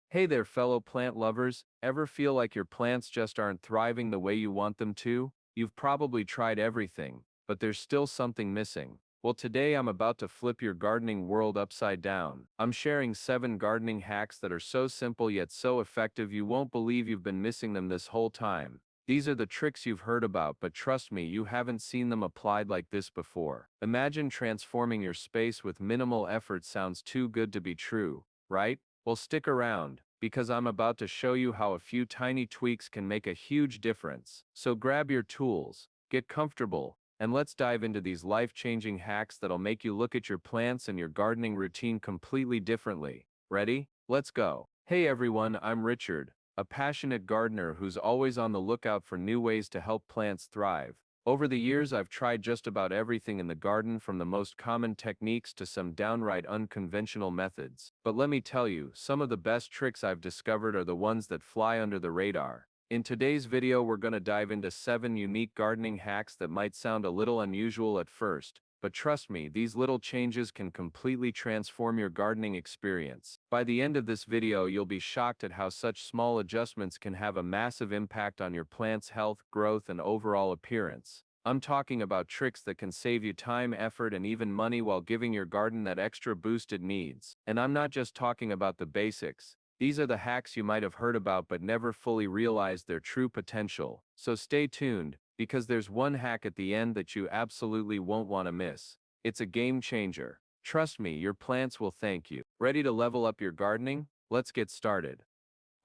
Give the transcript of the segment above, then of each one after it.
Hey there, fellow plant lovers. Ever feel like your plants just aren't thriving the way you want them to? You've probably tried everything, but there's still something missing. Well, today I'm about to flip your gardening world upside down. I'm sharing 7 gardening hacks that are so simple yet so effective you won't believe you've been missing them this whole time. These are the tricks you've heard about, but trust me, you haven't seen them applied like this before. Imagine transforming your space with minimal effort. Sounds too good to be true, right? Well, stick around, because I'm about to show you how a few tiny tweaks can make a huge difference. So grab your tools, get comfortable, and let's dive into these life-changing hacks that'll make you look at your plants and your gardening routine completely differently. Ready? Let's go. Hey everyone, I'm Richard, a passionate gardener who's always on the lookout for new ways to help plants thrive. Over the years, I've tried just about everything in the garden, from the most common techniques to some downright unconventional methods. But let me tell you, some of the best tricks I've discovered are the ones that fly under the radar. In today's video, we're going to dive into 7 unique gardening hacks that might sound a little unusual at first, but trust me, these little changes can completely transform your gardening experience. By the end of this video, you'll be shocked at how such small adjustments can have a massive impact on your plant's health, growth, and overall appearance. I'm talking about tricks that can save you time, effort, and even money while giving your garden that extra boost it needs. And I'm not just talking about the basics. These are the hacks you might have heard about but never fully realized their true potential. So stay tuned, because there's one hack at the end that you absolutely won't want to miss. It's a game changer. Trust me, your plants will thank you. Ready to level up your gardening? Let's get started.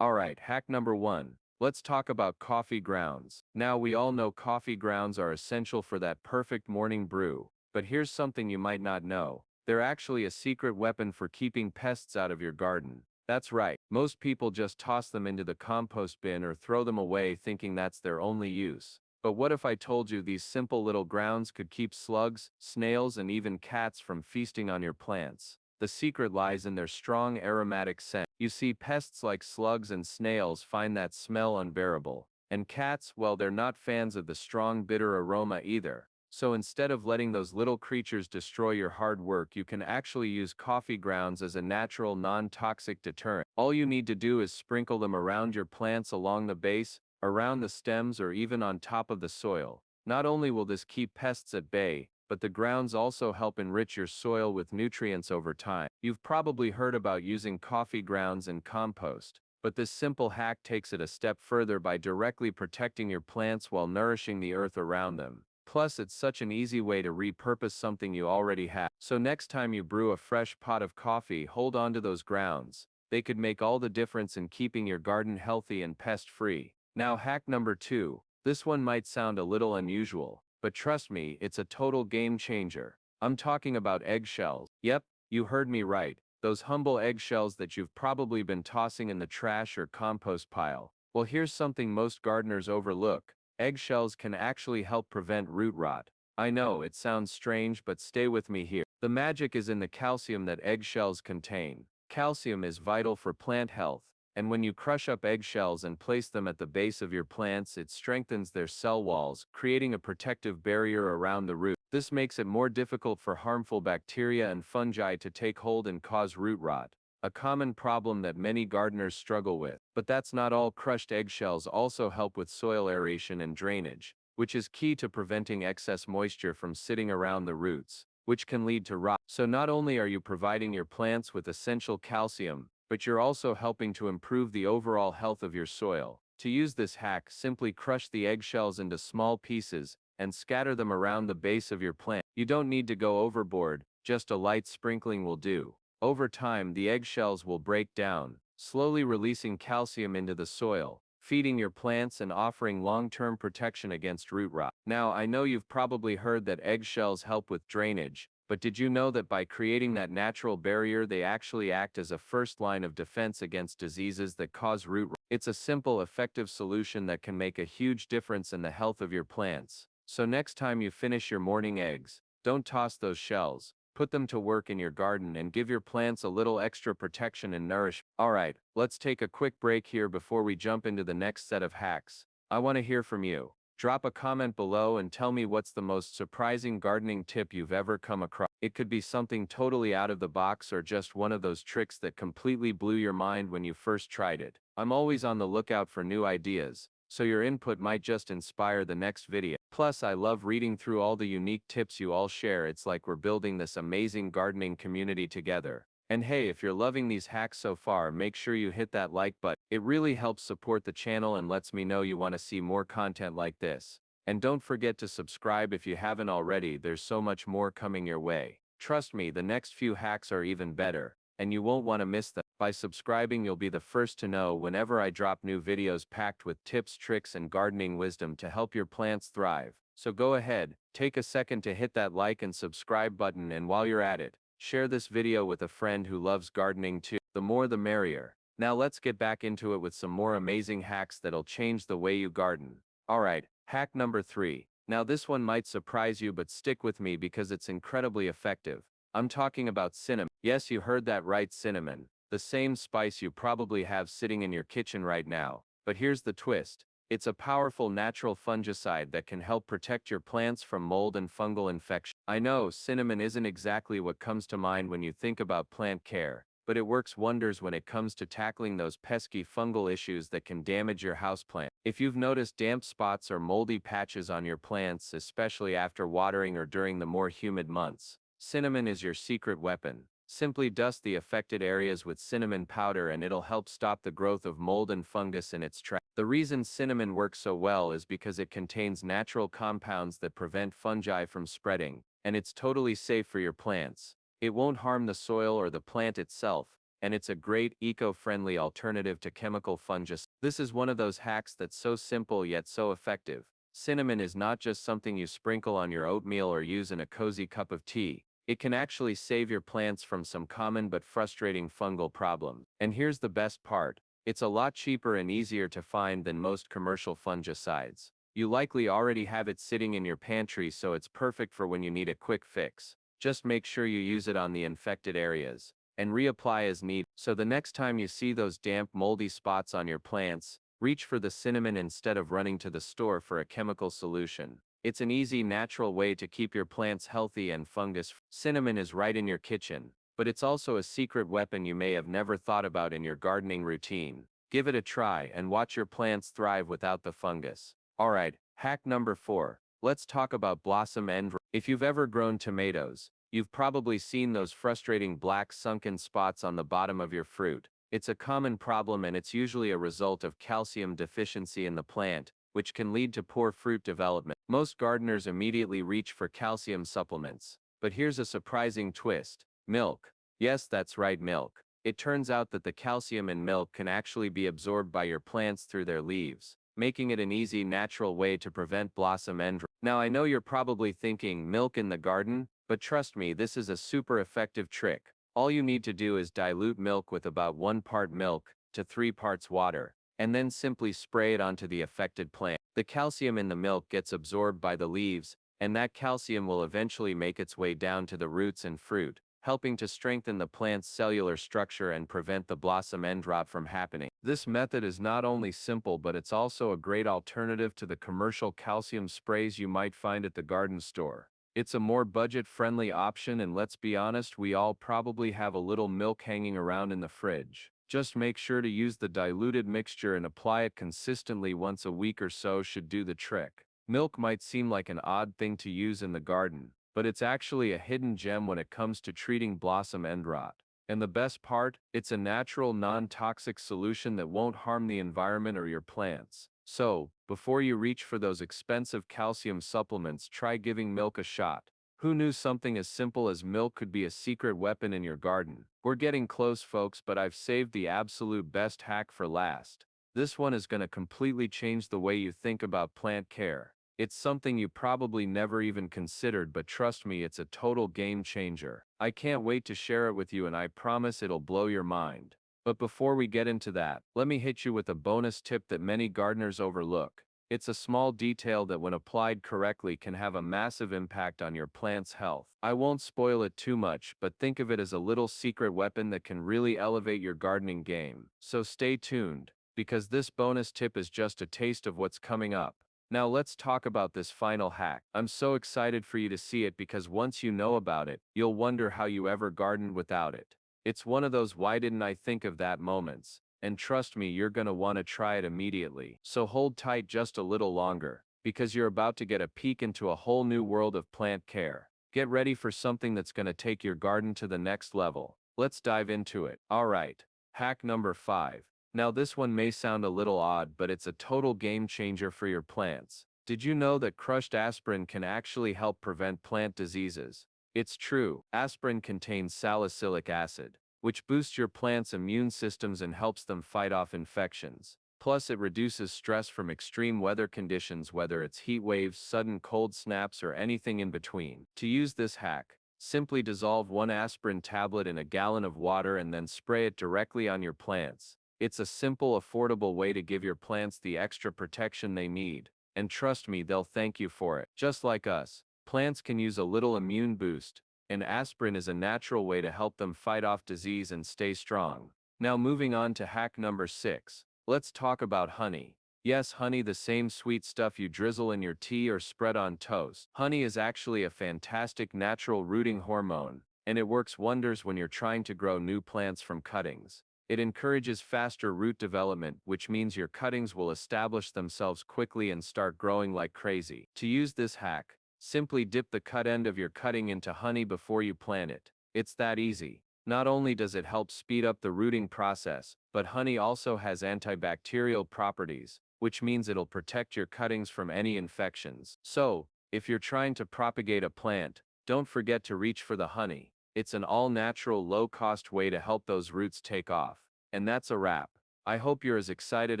Alright, hack number 1. Let's talk about coffee grounds. Now, we all know coffee grounds are essential for that perfect morning brew, but here's something you might not know. They're actually a secret weapon for keeping pests out of your garden. That's right, most people just toss them into the compost bin or throw them away thinking that's their only use. But what if I told you these simple little grounds could keep slugs, snails, and even cats from feasting on your plants? The secret lies in their strong aromatic scent. You see, pests like slugs and snails find that smell unbearable. And cats, well, they're not fans of the strong bitter aroma either. So instead of letting those little creatures destroy your hard work, you can actually use coffee grounds as a natural, non-toxic deterrent. All you need to do is sprinkle them around your plants, along the base, around the stems, or even on top of the soil. Not only will this keep pests at bay, but the grounds also help enrich your soil with nutrients over time. You've probably heard about using coffee grounds in compost, but this simple hack takes it a step further by directly protecting your plants while nourishing the earth around them. Plus, it's such an easy way to repurpose something you already have. So next time you brew a fresh pot of coffee, hold on to those grounds. They could make all the difference in keeping your garden healthy and pest-free. Now, hack number 2. This one might sound a little unusual, but trust me, it's a total game changer. I'm talking about eggshells. Yep, you heard me right. Those humble eggshells that you've probably been tossing in the trash or compost pile. Well, here's something most gardeners overlook. Eggshells can actually help prevent root rot. I know, it sounds strange, but stay with me here. The magic is in the calcium that eggshells contain. Calcium is vital for plant health, and when you crush up eggshells and place them at the base of your plants, it strengthens their cell walls, creating a protective barrier around the root. This makes it more difficult for harmful bacteria and fungi to take hold and cause root rot, a common problem that many gardeners struggle with. But that's not all. Crushed eggshells also help with soil aeration and drainage, which is key to preventing excess moisture from sitting around the roots, which can lead to rot. So not only are you providing your plants with essential calcium, but you're also helping to improve the overall health of your soil. To use this hack, simply crush the eggshells into small pieces and scatter them around the base of your plant. You don't need to go overboard, just a light sprinkling will do. Over time, the eggshells will break down, slowly releasing calcium into the soil, feeding your plants and offering long-term protection against root rot. Now, I know you've probably heard that eggshells help with drainage, but did you know that by creating that natural barrier, they actually act as a first line of defense against diseases that cause root rot? It's a simple, effective solution that can make a huge difference in the health of your plants. So next time you finish your morning eggs, don't toss those shells. Put them to work in your garden and give your plants a little extra protection and nourishment. Alright, let's take a quick break here before we jump into the next set of hacks. I want to hear from you. Drop a comment below and tell me what's the most surprising gardening tip you've ever come across. It could be something totally out of the box or just one of those tricks that completely blew your mind when you first tried it. I'm always on the lookout for new ideas, so your input might just inspire the next video. Plus, I love reading through all the unique tips you all share. It's like we're building this amazing gardening community together. And hey, if you're loving these hacks so far, make sure you hit that like button. It really helps support the channel and lets me know you want to see more content like this. And don't forget to subscribe if you haven't already. There's so much more coming your way. Trust me, the next few hacks are even better, and you won't want to miss them. By subscribing, you'll be the first to know whenever I drop new videos packed with tips, tricks, and gardening wisdom to help your plants thrive. So go ahead, take a second to hit that like and subscribe button, and while you're at it, share this video with a friend who loves gardening too. The more the merrier. Now let's get back into it with some more amazing hacks that'll change the way you garden. Alright, hack number 3. Now this one might surprise you, but stick with me because it's incredibly effective. I'm talking about cinnamon. Yes, you heard that right, cinnamon. The same spice you probably have sitting in your kitchen right now. But here's the twist. It's a powerful natural fungicide that can help protect your plants from mold and fungal infection. I know cinnamon isn't exactly what comes to mind when you think about plant care, but it works wonders when it comes to tackling those pesky fungal issues that can damage your houseplant. If you've noticed damp spots or moldy patches on your plants, especially after watering or during the more humid months, cinnamon is your secret weapon. Simply dust the affected areas with cinnamon powder and it'll help stop the growth of mold and fungus in its tracks. The reason cinnamon works so well is because it contains natural compounds that prevent fungi from spreading, and it's totally safe for your plants. It won't harm the soil or the plant itself, and it's a great eco-friendly alternative to chemical fungicides. This is one of those hacks that's so simple yet so effective. Cinnamon is not just something you sprinkle on your oatmeal or use in a cozy cup of tea. It can actually save your plants from some common but frustrating fungal problems. And here's the best part. It's a lot cheaper and easier to find than most commercial fungicides. You likely already have it sitting in your pantry, so it's perfect for when you need a quick fix. Just make sure you use it on the infected areas, and reapply as needed. So the next time you see those damp, moldy spots on your plants, reach for the cinnamon instead of running to the store for a chemical solution. It's an easy, natural way to keep your plants healthy and fungus-free. Cinnamon is right in your kitchen, but it's also a secret weapon you may have never thought about in your gardening routine. Give it a try and watch your plants thrive without the fungus. Alright, hack number 4. Let's talk about blossom end rot. If you've ever grown tomatoes, you've probably seen those frustrating black sunken spots on the bottom of your fruit. It's a common problem, and it's usually a result of calcium deficiency in the plant, which can lead to poor fruit development. Most gardeners immediately reach for calcium supplements. But here's a surprising twist. Milk. Yes, that's right, milk. It turns out that the calcium in milk can actually be absorbed by your plants through their leaves, making it an easy, natural way to prevent blossom end rot. Now, I know you're probably thinking, milk in the garden? But trust me, this is a super effective trick. All you need to do is dilute milk with about 1 part milk to 3 parts water, and then simply spray it onto the affected plant. The calcium in the milk gets absorbed by the leaves, and that calcium will eventually make its way down to the roots and fruit, helping to strengthen the plant's cellular structure and prevent the blossom end rot from happening. This method is not only simple, but it's also a great alternative to the commercial calcium sprays you might find at the garden store. It's a more budget-friendly option, and let's be honest, we all probably have a little milk hanging around in the fridge. Just make sure to use the diluted mixture and apply it consistently once a week or so should do the trick. Milk might seem like an odd thing to use in the garden, but it's actually a hidden gem when it comes to treating blossom end rot. And the best part, it's a natural, non-toxic solution that won't harm the environment or your plants. So, before you reach for those expensive calcium supplements, try giving milk a shot. Who knew something as simple as milk could be a secret weapon in your garden? We're getting close, folks, but I've saved the absolute best hack for last. This one is going to completely change the way you think about plant care. It's something you probably never even considered, but trust me, it's a total game changer. I can't wait to share it with you, and I promise it'll blow your mind. But before we get into that, let me hit you with a bonus tip that many gardeners overlook. It's a small detail that, when applied correctly, can have a massive impact on your plant's health. I won't spoil it too much, but think of it as a little secret weapon that can really elevate your gardening game. So stay tuned, because this bonus tip is just a taste of what's coming up. Now let's talk about this final hack. I'm so excited for you to see it because once you know about it, you'll wonder how you ever gardened without it. It's one of those why didn't I think of that moments, and trust me, you're gonna want to try it immediately. So hold tight just a little longer, because you're about to get a peek into a whole new world of plant care. Get ready for something that's gonna take your garden to the next level. Let's dive into it. Alright, hack number 5. Now this one may sound a little odd, but it's a total game changer for your plants. Did you know that crushed aspirin can actually help prevent plant diseases? It's true, aspirin contains salicylic acid, which boosts your plant's immune systems and helps them fight off infections. Plus, it reduces stress from extreme weather conditions, whether it's heat waves, sudden cold snaps, or anything in between. To use this hack, simply dissolve 1 aspirin tablet in a gallon of water and then spray it directly on your plants. It's a simple, affordable way to give your plants the extra protection they need, and trust me, they'll thank you for it. Just like us, plants can use a little immune boost, and aspirin is a natural way to help them fight off disease and stay strong. Now moving on to hack number 6, let's talk about honey. Yes, honey, the same sweet stuff you drizzle in your tea or spread on toast. Honey is actually a fantastic natural rooting hormone, and it works wonders when you're trying to grow new plants from cuttings. It encourages faster root development, which means your cuttings will establish themselves quickly and start growing like crazy. To use this hack, simply dip the cut end of your cutting into honey before you plant it. It's that easy. Not only does it help speed up the rooting process, but honey also has antibacterial properties, which means it'll protect your cuttings from any infections. So, if you're trying to propagate a plant, don't forget to reach for the honey. It's an all-natural, low-cost way to help those roots take off. And that's a wrap. I hope you're as excited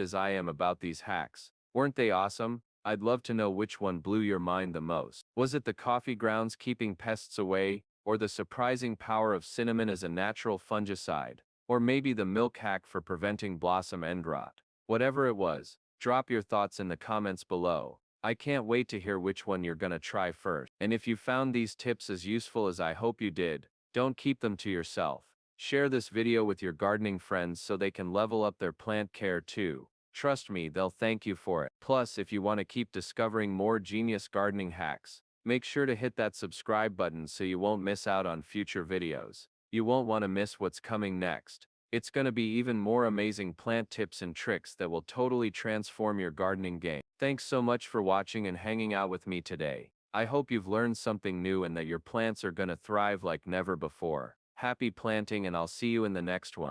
as I am about these hacks. Weren't they awesome? I'd love to know which one blew your mind the most. Was it the coffee grounds keeping pests away, or the surprising power of cinnamon as a natural fungicide, or maybe the milk hack for preventing blossom end rot? Whatever it was, drop your thoughts in the comments below. I can't wait to hear which one you're gonna try first. And if you found these tips as useful as I hope you did, don't keep them to yourself. Share this video with your gardening friends so they can level up their plant care too. Trust me, they'll thank you for it. Plus, if you want to keep discovering more genius gardening hacks, make sure to hit that subscribe button so you won't miss out on future videos. You won't want to miss what's coming next. It's going to be even more amazing plant tips and tricks that will totally transform your gardening game. Thanks so much for watching and hanging out with me today. I hope you've learned something new and that your plants are going to thrive like never before. Happy planting, and I'll see you in the next one.